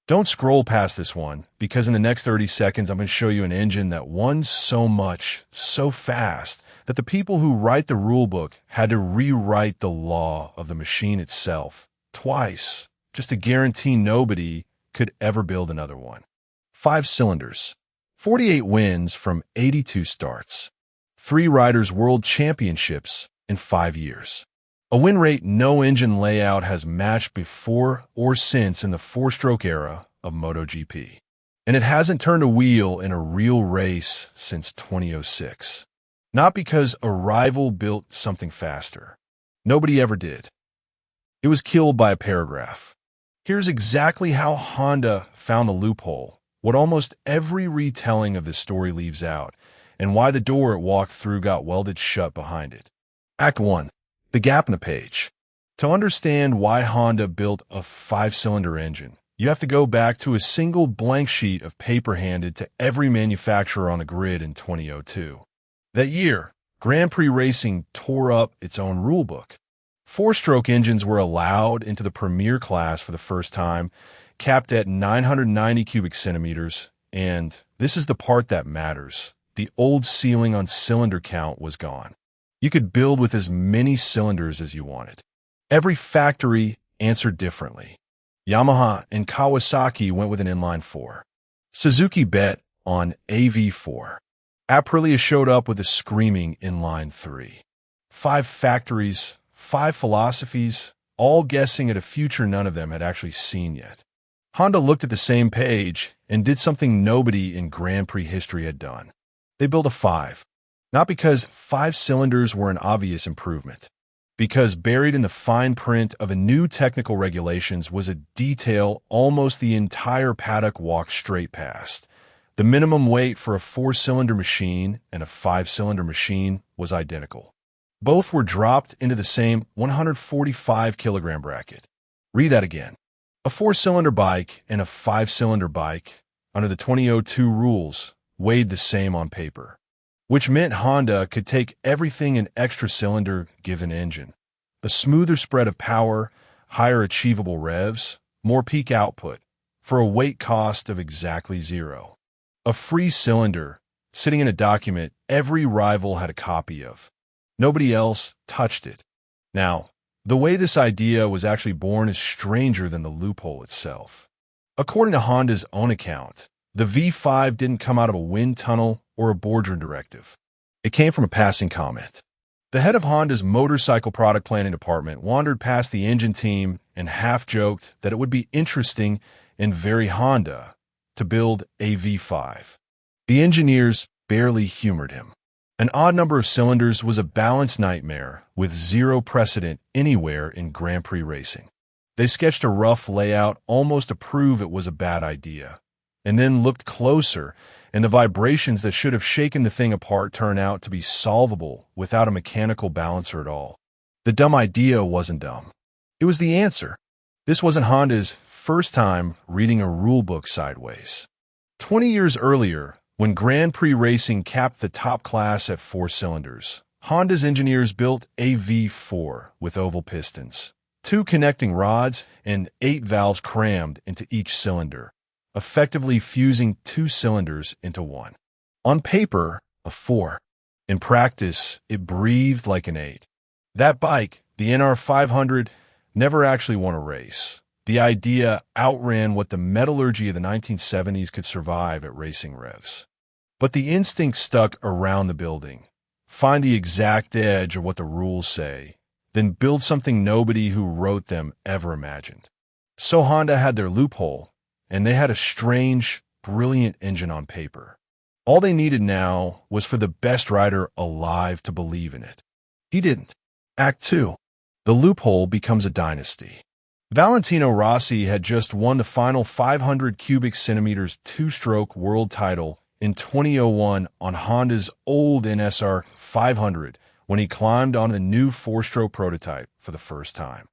Don't scroll past this one, because in the next 30 seconds I'm going to show you an engine that won so much, so fast, that the people who write the rulebook had to rewrite the law of the machine itself twice, just to guarantee nobody could ever build another one. 5 cylinders, 48 wins from 82 starts, 3 riders' world championships in 5 years. A win rate no engine layout has matched before or since in the 4-stroke era of MotoGP. And it hasn't turned a wheel in a real race since 2006. Not because a rival built something faster. Nobody ever did. It was killed by a paragraph. Here's exactly how Honda found the loophole, what almost every retelling of this story leaves out, and why the door it walked through got welded shut behind it. Act 1. The gap in the page. To understand why Honda built a 5-cylinder engine, you have to go back to a single blank sheet of paper handed to every manufacturer on the grid in 2002. That year, Grand Prix racing tore up its own rulebook. 4-stroke engines were allowed into the premier class for the first time, capped at 990 cubic centimeters, and this is the part that matters. The old ceiling on cylinder count was gone. You could build with as many cylinders as you wanted. Every factory answered differently. Yamaha and Kawasaki went with an inline 4. Suzuki bet on AV4. Aprilia showed up with a screaming inline 3. 5 factories, 5 philosophies, all guessing at a future none of them had actually seen yet. Honda looked at the same page and did something nobody in Grand Prix history had done. They built a 5. Not because 5 cylinders were an obvious improvement, because buried in the fine print of a new technical regulations was a detail almost the entire paddock walked straight past. The minimum weight for a 4-cylinder machine and a 5-cylinder machine was identical. Both were dropped into the same 145-kilogram bracket. Read that again. A 4-cylinder bike and a 5-cylinder bike, under the 2002 rules, weighed the same on paper, which meant Honda could take everything an extra cylinder given engine. A smoother spread of power, higher achievable revs, more peak output, for a weight cost of exactly 0. A free cylinder, sitting in a document every rival had a copy of. Nobody else touched it. Now, the way this idea was actually born is stranger than the loophole itself. According to Honda's own account, the V5 didn't come out of a wind tunnel or a boardroom directive. It came from a passing comment. The head of Honda's motorcycle product planning department wandered past the engine team and half-joked that it would be interesting and very Honda to build a V5. The engineers barely humored him. An odd number of cylinders was a balance nightmare with 0 precedent anywhere in Grand Prix racing. They sketched a rough layout almost to prove it was a bad idea, and then looked closer, and the vibrations that should have shaken the thing apart turned out to be solvable without a mechanical balancer at all. The dumb idea wasn't dumb. It was the answer. This wasn't Honda's first time reading a rulebook sideways. 20 years earlier, when Grand Prix racing capped the top class at 4 cylinders, Honda's engineers built a V4 with oval pistons, 2 connecting rods, and 8 valves crammed into each cylinder, effectively fusing 2 cylinders into 1. On paper, a 4. In practice, it breathed like an 8. That bike, the NR500, never actually won a race. The idea outran what the metallurgy of the 1970s could survive at racing revs. But the instinct stuck around the building. Find the exact edge of what the rules say, then build something nobody who wrote them ever imagined. So Honda had their loophole, and they had a strange, brilliant engine on paper. All they needed now was for the best rider alive to believe in it. He didn't. Act 2. The loophole becomes a dynasty. Valentino Rossi had just won the final 500 cubic centimeters 2-stroke world title in 2001 on Honda's old NSR 500 when he climbed on the new 4-stroke prototype for the first time.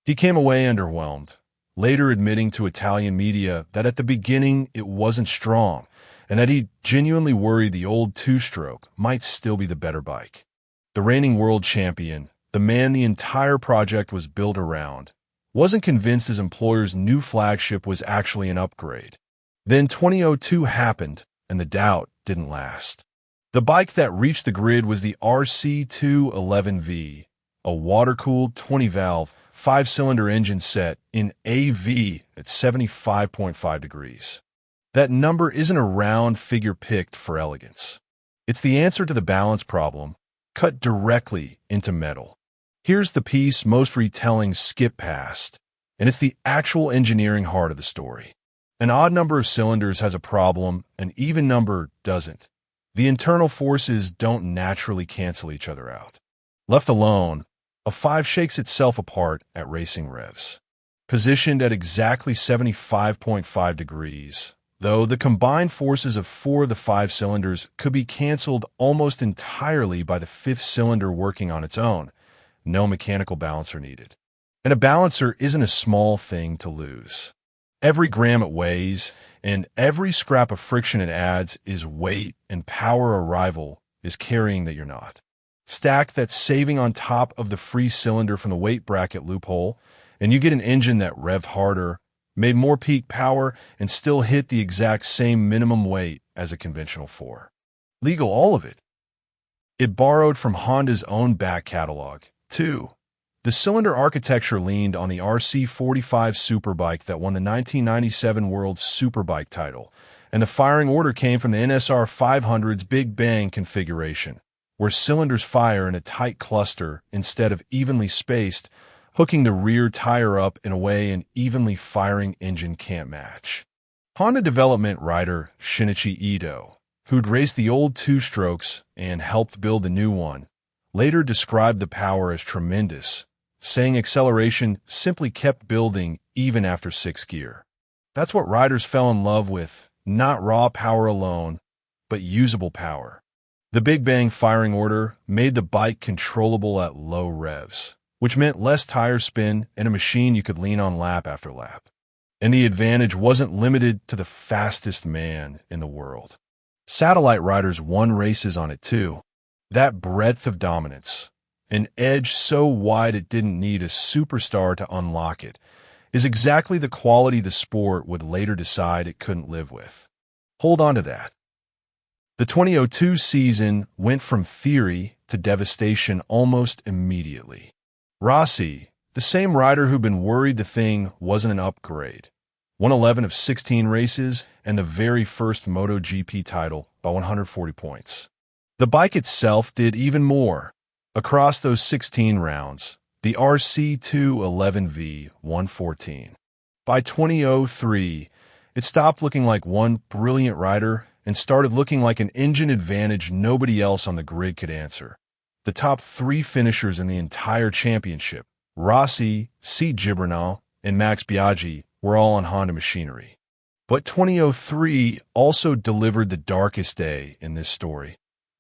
He came away underwhelmed, later admitting to Italian media that at the beginning it wasn't strong and that he genuinely worried the old 2-stroke might still be the better bike. The reigning world champion, the man the entire project was built around, wasn't convinced his employer's new flagship was actually an upgrade. Then 2002 happened, and the doubt didn't last. The bike that reached the grid was the RC211V, a water-cooled 20-valve, 5-cylinder engine set in AV at 75.5 degrees. That number isn't a round figure picked for elegance. It's the answer to the balance problem, cut directly into metal. Here's the piece most retellings skip past, and it's the actual engineering heart of the story. An odd number of cylinders has a problem, an even number doesn't. The internal forces don't naturally cancel each other out. Left alone, a 5 shakes itself apart at racing revs. Positioned at exactly 75.5 degrees, though the combined forces of 4 of the 5 cylinders could be canceled almost entirely by the 5th cylinder working on its own. No mechanical balancer needed. And a balancer isn't a small thing to lose. Every gram it weighs, and every scrap of friction it adds is weight and power a rival is carrying that you're not. Stack that saving on top of the free cylinder from the weight bracket loophole, and you get an engine that revved harder, made more peak power, and still hit the exact same minimum weight as a conventional 4. Legal, all of it. It borrowed from Honda's own back catalog, too. The cylinder architecture leaned on the RC45 Superbike that won the 1997 World Superbike title, and the firing order came from the NSR 500's Big Bang configuration, where cylinders fire in a tight cluster instead of evenly spaced, hooking the rear tire up in a way an evenly firing engine can't match. Honda development writer Shinichi Ito, who'd raced the old 2-strokes and helped build the new one, later described the power as tremendous, saying acceleration simply kept building even after 6th gear. That's what riders fell in love with, not raw power alone, but usable power. The Big Bang firing order made the bike controllable at low revs, which meant less tire spin and a machine you could lean on lap after lap. And the advantage wasn't limited to the fastest man in the world. Satellite riders won races on it too. That breadth of dominance, an edge so wide it didn't need a superstar to unlock it, is exactly the quality the sport would later decide it couldn't live with. Hold on to that. The 2002 season went from theory to devastation almost immediately. Rossi, the same rider who'd been worried the thing wasn't an upgrade, won 11 of 16 races and the very first MotoGP title by 140 points. The bike itself did even more. Across those 16 rounds, the RC211V won 14. By 2003, it stopped looking like one brilliant rider and started looking like an engine advantage nobody else on the grid could answer. The top 3 finishers in the entire championship, Rossi, C. Gibernal, and Max Biaggi, were all on Honda machinery. But 2003 also delivered the darkest day in this story,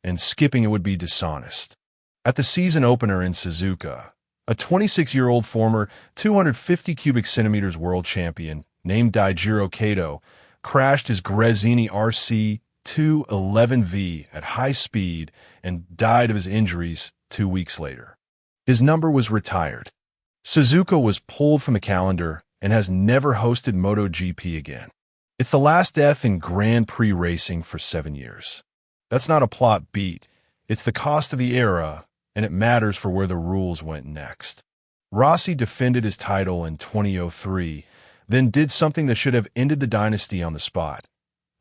and skipping it would be dishonest. At the season opener in Suzuka, a 26-year-old former 250 cubic centimeters world champion named Daijiro Kato crashed his Gresini RC211V at high speed and died of his injuries 2 weeks later. His number was retired. Suzuka was pulled from the calendar and has never hosted MotoGP again. It's the last death in Grand Prix racing for 7 years. That's not a plot beat. It's the cost of the era, and it matters for where the rules went next. Rossi defended his title in 2003, then did something that should have ended the dynasty on the spot.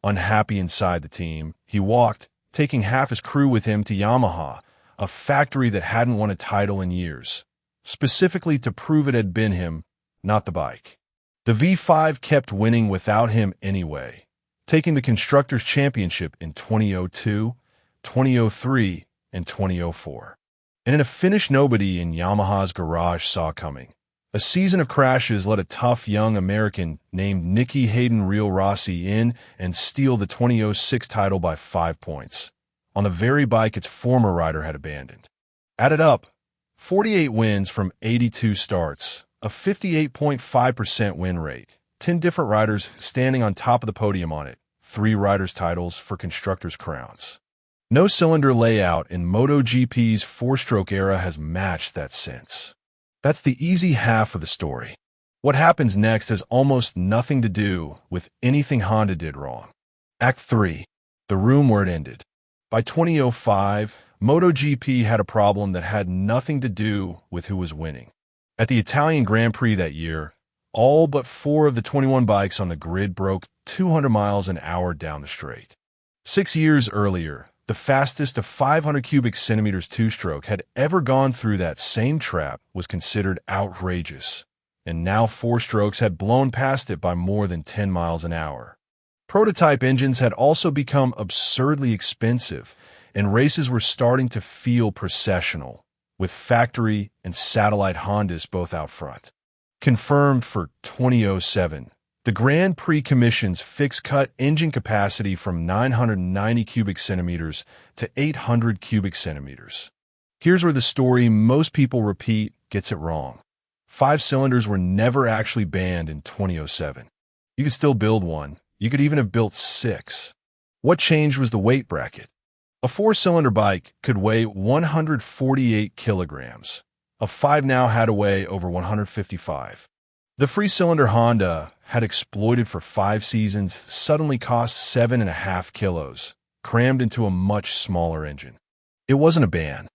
Unhappy inside the team, he walked, taking half his crew with him to Yamaha, a factory that hadn't won a title in years, specifically to prove it had been him, not the bike. The V5 kept winning without him anyway, taking the Constructors' Championship in 2002, 2003, and 2004. And in a finish nobody in Yamaha's garage saw coming. A season of crashes let a tough young American named Nicky Hayden reel Rossi in and steal the 2006 title by 5 points, on the very bike its former rider had abandoned. Added up, 48 wins from 82 starts, a 58.5% win rate, 10 different riders standing on top of the podium on it, 3 riders' titles for constructors' crowns. No cylinder layout in MotoGP's 4-stroke era has matched that since. That's the easy half of the story. What happens next has almost nothing to do with anything Honda did wrong. Act 3. The room where it ended. By 2005, MotoGP had a problem that had nothing to do with who was winning. At the Italian Grand Prix that year, all but 4 of the 21 bikes on the grid broke 200 miles an hour down the straight. 6 years earlier, the fastest of 500 cubic centimeters two-stroke had ever gone through that same trap was considered outrageous, and now 4 strokes had blown past it by more than 10 miles an hour. Prototype engines had also become absurdly expensive, and races were starting to feel processional, with factory and satellite Hondas both out front. Confirmed for 2007, the Grand Prix Commission's fixed-cut engine capacity from 990 cubic centimeters to 800 cubic centimeters. Here's where the story most people repeat gets it wrong. 5 cylinders were never actually banned in 2007. You could still build one. You could even have built 6. What changed was the weight bracket. A 4-cylinder bike could weigh 148 kilograms. A 5 now had to weigh over 155. The free-cylinder Honda had exploited for 5 seasons suddenly cost 7.5 kilos, crammed into a much smaller engine. It wasn't a ban.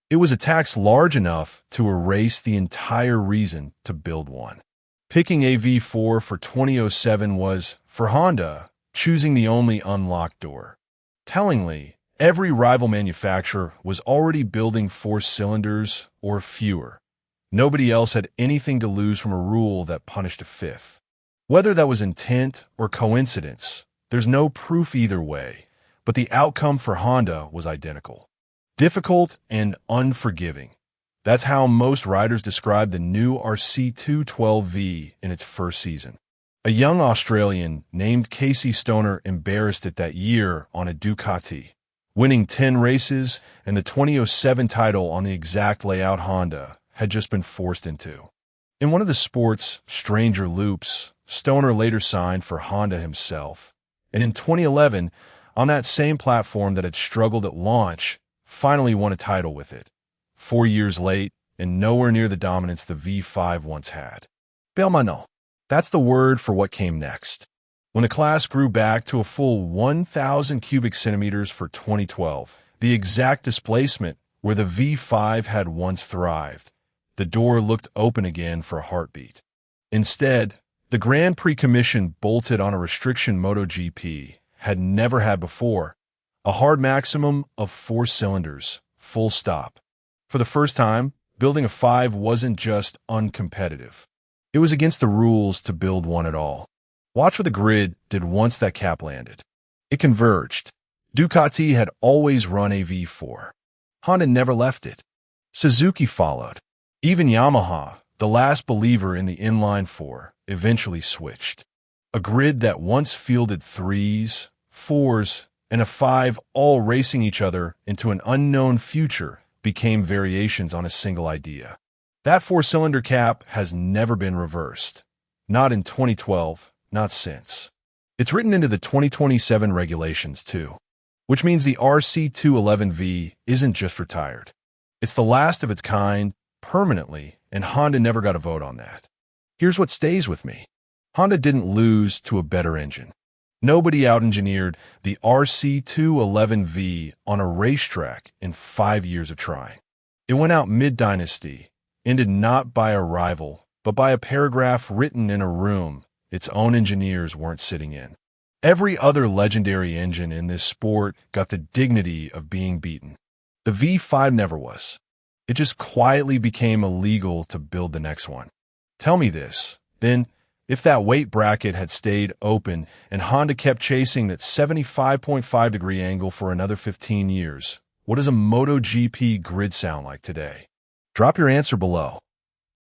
It was a tax large enough to erase the entire reason to build one. Picking a V4 for 2007 was, for Honda, choosing the only unlocked door. Tellingly, every rival manufacturer was already building 4 cylinders or fewer. Nobody else had anything to lose from a rule that punished a 5th. Whether that was intent or coincidence, there's no proof either way, but the outcome for Honda was identical. Difficult and unforgiving. That's how most riders described the new RC211V in its first season. A young Australian named Casey Stoner embarrassed it that year on a Ducati, winning 10 races, and the 2007 title on the exact layout Honda had just been forced into. In one of the sport's stranger loops, Stoner later signed for Honda himself, and in 2011, on that same platform that had struggled at launch, finally won a title with it. 4 years late, and nowhere near the dominance the V5 once had. Belmano. That's the word for what came next. When the class grew back to a full 1,000 cubic centimeters for 2012, the exact displacement where the V5 had once thrived, the door looked open again for a heartbeat. Instead, the Grand Prix Commission bolted on a restriction MotoGP had never had before, a hard maximum of 4 cylinders, full stop. For the first time, building a 5 wasn't just uncompetitive. It was against the rules to build one at all. Watch what the grid did once that cap landed. It converged. Ducati had always run a V4. Honda never left it. Suzuki followed. Even Yamaha, the last believer in the inline 4, eventually switched. A grid that once fielded 3s, 4s, and a 5 all racing each other into an unknown future became variations on a single idea. That 4-cylinder cap has never been reversed. Not in 2012, not since. It's written into the 2027 regulations, too, which means the RC211V isn't just retired. It's the last of its kind, permanently, and Honda never got a vote on that. Here's what stays with me. Honda didn't lose to a better engine. Nobody out-engineered the RC211V on a racetrack in 5 years of trying. It went out mid-dynasty, ended not by a rival, but by a paragraph written in a room its own engineers weren't sitting in. Every other legendary engine in this sport got the dignity of being beaten. The V5 never was. It just quietly became illegal to build the next one. Tell me this, then, if that weight bracket had stayed open and Honda kept chasing that 75.5-degree angle for another 15 years, what does a MotoGP grid sound like today? Drop your answer below.